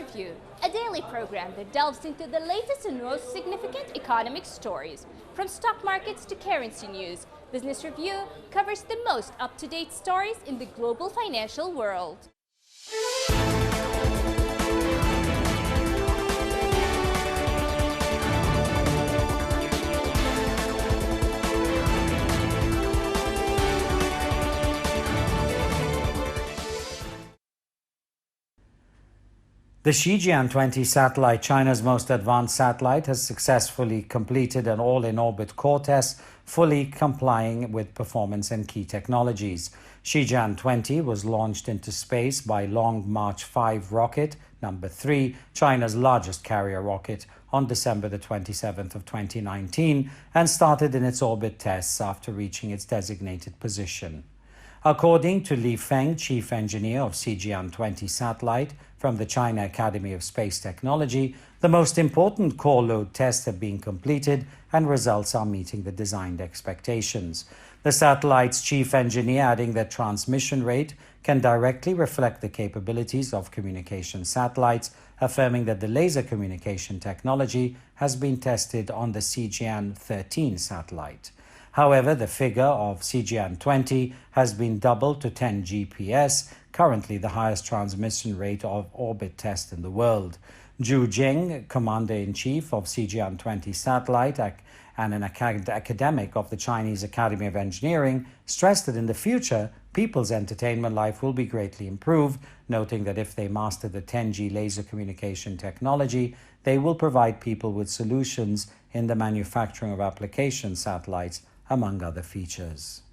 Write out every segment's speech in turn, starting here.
Review, a daily program that delves into the latest and most significant economic stories. From stock markets to currency news, Business Review covers the most up-to-date stories in the global financial world. The Shijian-20 satellite, China's most advanced satellite, has successfully completed an all-in-orbit core test, fully complying with performance and key technologies. Shijian-20 was launched into space by Long March 5 rocket, number 3, China's largest carrier rocket, on December the 27th of 2019, and started in its orbit tests after reaching its designated position. According to Li Feng, chief engineer of Shijian-20 satellite from the China Academy of Space Technology, the most important core load tests have been completed and results are meeting the designed expectations. The satellite's chief engineer adding that transmission rate can directly reflect the capabilities of communication satellites, affirming that the laser communication technology has been tested on the Shijian-13 satellite. However, the figure of Shijian-20 has been doubled to 10 GPS, currently the highest transmission rate of orbit test in the world. Zhu Jing, commander-in-chief of Shijian-20 satellite and an academic of the Chinese Academy of Engineering, stressed that in the future, people's entertainment life will be greatly improved, noting that if they master the 10G laser communication technology, they will provide people with solutions in the manufacturing of application satellites, among other features.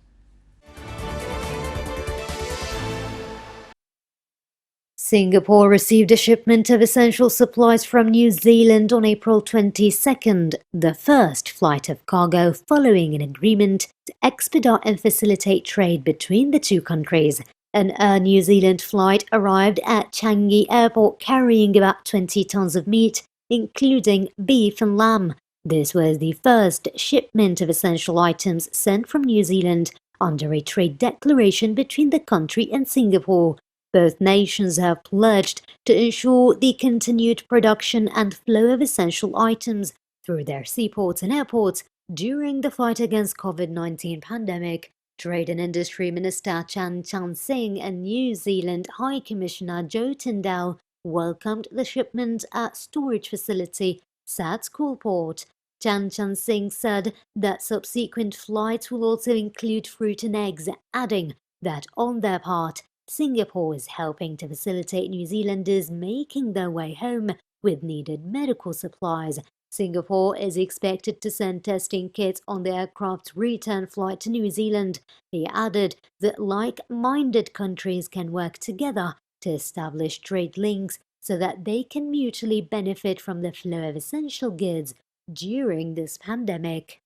Singapore received a shipment of essential supplies from New Zealand on April 22nd, the first flight of cargo following an agreement to expedite and facilitate trade between the two countries. An Air New Zealand flight arrived at Changi Airport carrying about 20 tons of meat, including beef and lamb. This was the first shipment of essential items sent from New Zealand under a trade declaration between the country and Singapore. Both nations have pledged to ensure the continued production and flow of essential items through their seaports and airports during the fight against COVID-19 pandemic. Trade and Industry Minister Chan Chan-sing and New Zealand High Commissioner Joe Tyndall welcomed the shipment at storage facility Sats Coolport. Chan Chan-sing said that subsequent flights will also include fruit and eggs, adding that on their part, Singapore is helping to facilitate New Zealanders making their way home with needed medical supplies. Singapore is expected to send testing kits on the aircraft's return flight to New Zealand. He added that like-minded countries can work together to establish trade links so that they can mutually benefit from the flow of essential goods during this pandemic.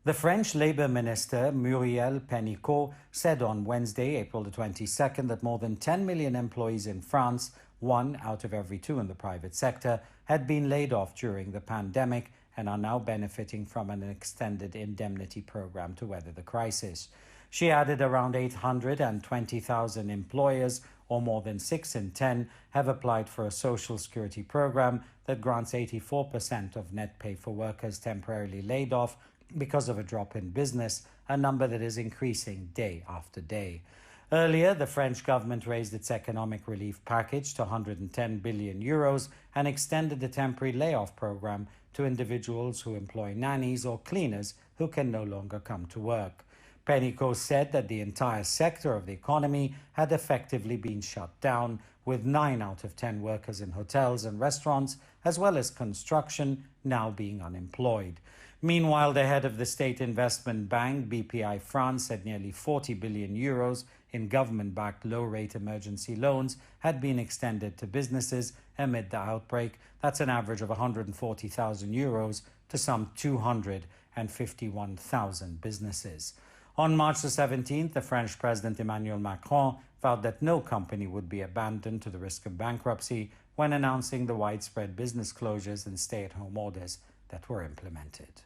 The French Labour Minister Muriel Pénicaud said on Wednesday, April the 22nd, that more than 10 million employees in France, 1 out of every 2 in the private sector, had been laid off during the pandemic and are now benefiting from an extended indemnity program to weather the crisis. She added around 820,000 employers, or more than 6 in 10, have applied for a social security program that grants 84% of net pay for workers temporarily laid off because of a drop in business, a number that is increasing day after day. Earlier, the French government raised its economic relief package to 110 billion euros and extended the temporary layoff program to individuals who employ nannies or cleaners who can no longer come to work. Pénicaud said that the entire sector of the economy had effectively been shut down, with 9 out of 10 workers in hotels and restaurants, as well as construction, now being unemployed. Meanwhile, the head of the state investment bank, BPI France, said nearly 40 billion euros in government-backed low-rate emergency loans had been extended to businesses amid the outbreak. That's an average of 140,000 euros to some 251,000 businesses. On March the 17th, the French President Emmanuel Macron vowed that no company would be abandoned to the risk of bankruptcy when announcing the widespread business closures and stay-at-home orders that were implemented.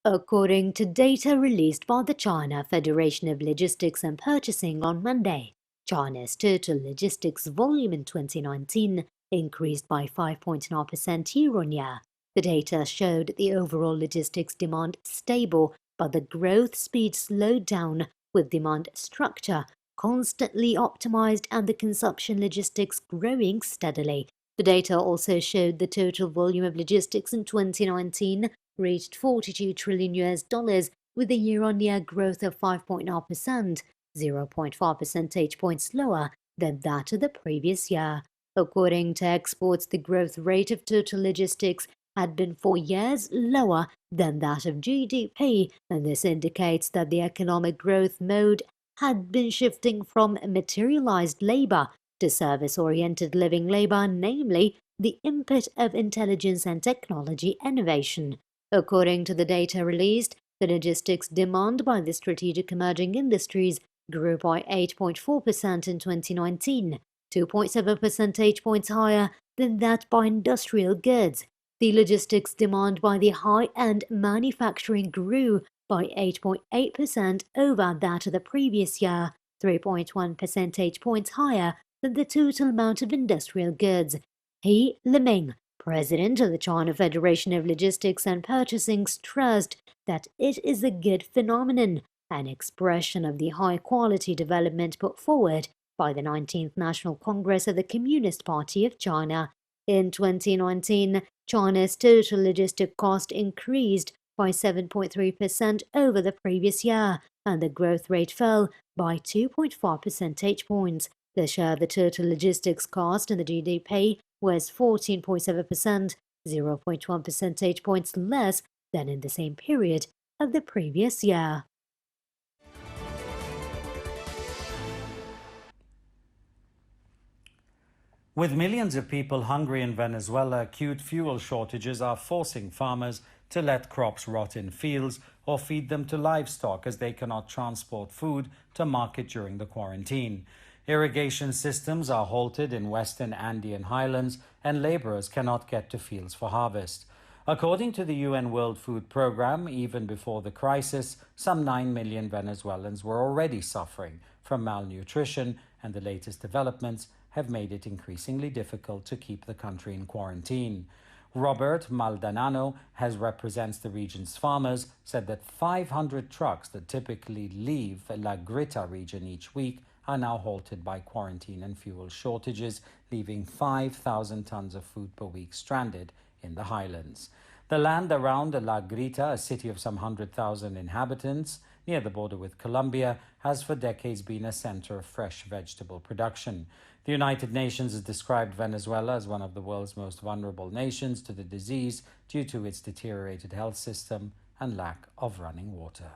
According to data released by the China Federation of Logistics and Purchasing on Monday, China's total logistics volume in 2019 increased by 5.9% year-on-year. The data showed the overall logistics demand stable, but the growth speed slowed down, with demand structure constantly optimized and the consumption logistics growing steadily. The data also showed the total volume of logistics in 2019 reached $42 trillion with a year-on-year growth of 5.9%, 0.5 percentage points lower than that of the previous year. According to exports, the growth rate of total logistics had been for years lower than that of GDP, and this indicates that the economic growth mode had been shifting from materialized labor to service-oriented living labor, namely the input of intelligence and technology innovation. According to the data released, the logistics demand by the strategic emerging industries grew by 8.4% in 2019, 2.7 percentage points higher than that by industrial goods. The logistics demand by the high-end manufacturing grew by 8.8% over that of the previous year, 3.1 percentage points higher than the total amount of industrial goods. He Liming, president of the China Federation of Logistics and Purchasing, stressed that it is a good phenomenon, an expression of the high-quality development put forward by the 19th National Congress of the Communist Party of China. In 2019, China's total logistic cost increased by 7.3% over the previous year, and the growth rate fell by 2.5 percentage points. The share of the total logistics cost in the GDP was 14.7%, 0.1 percentage points less than in the same period of the previous year. With millions of people hungry in Venezuela, acute fuel shortages are forcing farmers to let crops rot in fields or feed them to livestock as they cannot transport food to market during the quarantine. Irrigation systems are halted in western Andean highlands and laborers cannot get to fields for harvest. According to the UN World Food Programme, even before the crisis, some 9 million Venezuelans were already suffering from malnutrition, and the latest developments have made it increasingly difficult to keep the country in quarantine. Robert Maldonado, who represents the region's farmers, said that 500 trucks that typically leave La Grita region each week are now halted by quarantine and fuel shortages, leaving 5,000 tons of food per week stranded in the highlands. The land around La Grita, a city of some 100,000 inhabitants near the border with Colombia, has for decades been a center of fresh vegetable production. The United Nations has described Venezuela as one of the world's most vulnerable nations to the disease due to its deteriorated health system and lack of running water.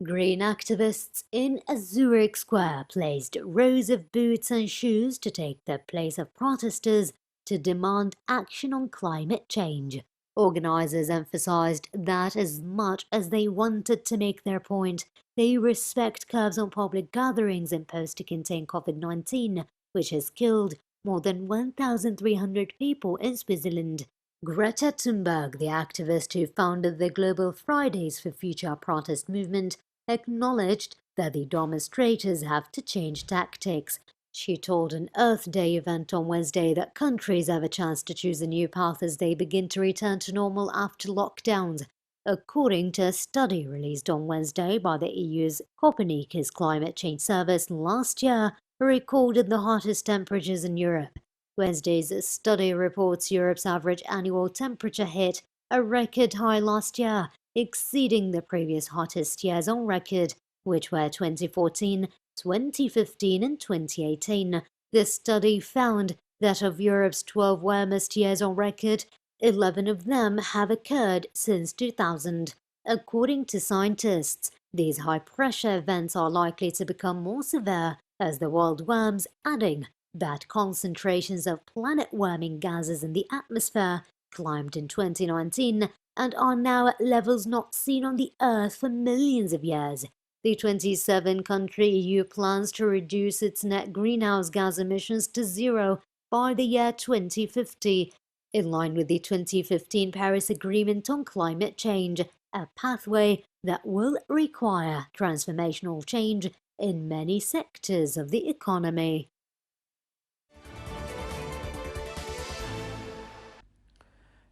Green activists in a Zurich square placed rows of boots and shoes to take the place of protesters to demand action on climate change. Organizers emphasized that as much as they wanted to make their point, they respect curbs on public gatherings imposed to contain COVID-19, which has killed more than 1,300 people in Switzerland. Greta Thunberg, the activist who founded the Global Fridays for Future protest movement, acknowledged that the demonstrators have to change tactics. She told an Earth Day event on Wednesday that countries have a chance to choose a new path as they begin to return to normal after lockdowns. According to a study released on Wednesday by the EU's Copernicus Climate Change Service, last year recorded the hottest temperatures in Europe. Wednesday's study reports Europe's average annual temperature hit a record high last year, exceeding the previous hottest years on record, which were 2014, 2015 and 2018. The study found that of Europe's 12 warmest years on record, 11 of them have occurred since 2000. According to scientists, these high-pressure events are likely to become more severe as the world warms, adding that concentrations of planet-warming gases in the atmosphere climbed in 2019 and are now at levels not seen on the Earth for millions of years. The 27-country EU plans to reduce its net greenhouse gas emissions to zero by the year 2050. in line with the 2015 Paris Agreement on climate change, a pathway that will require transformational change in many sectors of the economy.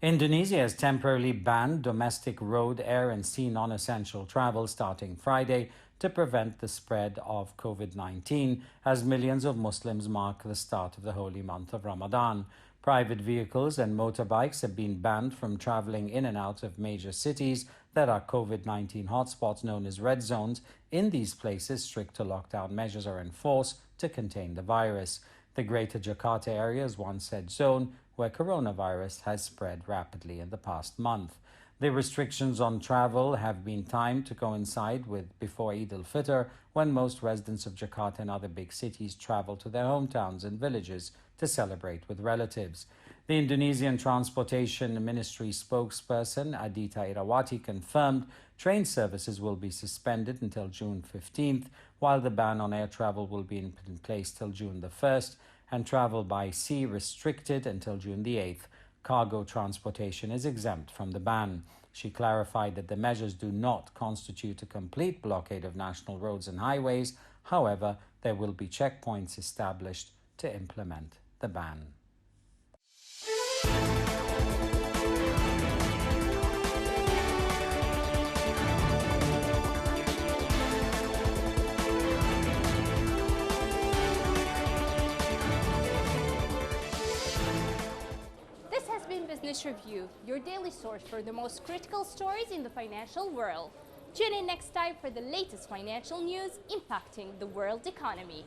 Indonesia has temporarily banned domestic road, air and sea non-essential travel starting Friday to prevent the spread of COVID-19 as millions of Muslims mark the start of the holy month of Ramadan. Private vehicles and motorbikes have been banned from traveling in and out of major cities that are COVID-19 hotspots known as red zones. In these places, stricter lockdown measures are in force to contain the virus. The Greater Jakarta area is one said zone where coronavirus has spread rapidly in the past month. The restrictions on travel have been timed to coincide with before Eid al-Fitr, when most residents of Jakarta and other big cities travel to their hometowns and villages to celebrate with relatives. The Indonesian Transportation Ministry spokesperson Adita Irawati confirmed train services will be suspended until June 15th, while the ban on air travel will be in place till June the 1st, and travel by sea restricted until June the 8th. Cargo transportation is exempt from the ban. She clarified that the measures do not constitute a complete blockade of national roads and highways. However, there will be checkpoints established to implement the ban. Business Review, your daily source for the most critical stories in the financial world. Tune in next time for the latest financial news impacting the world economy.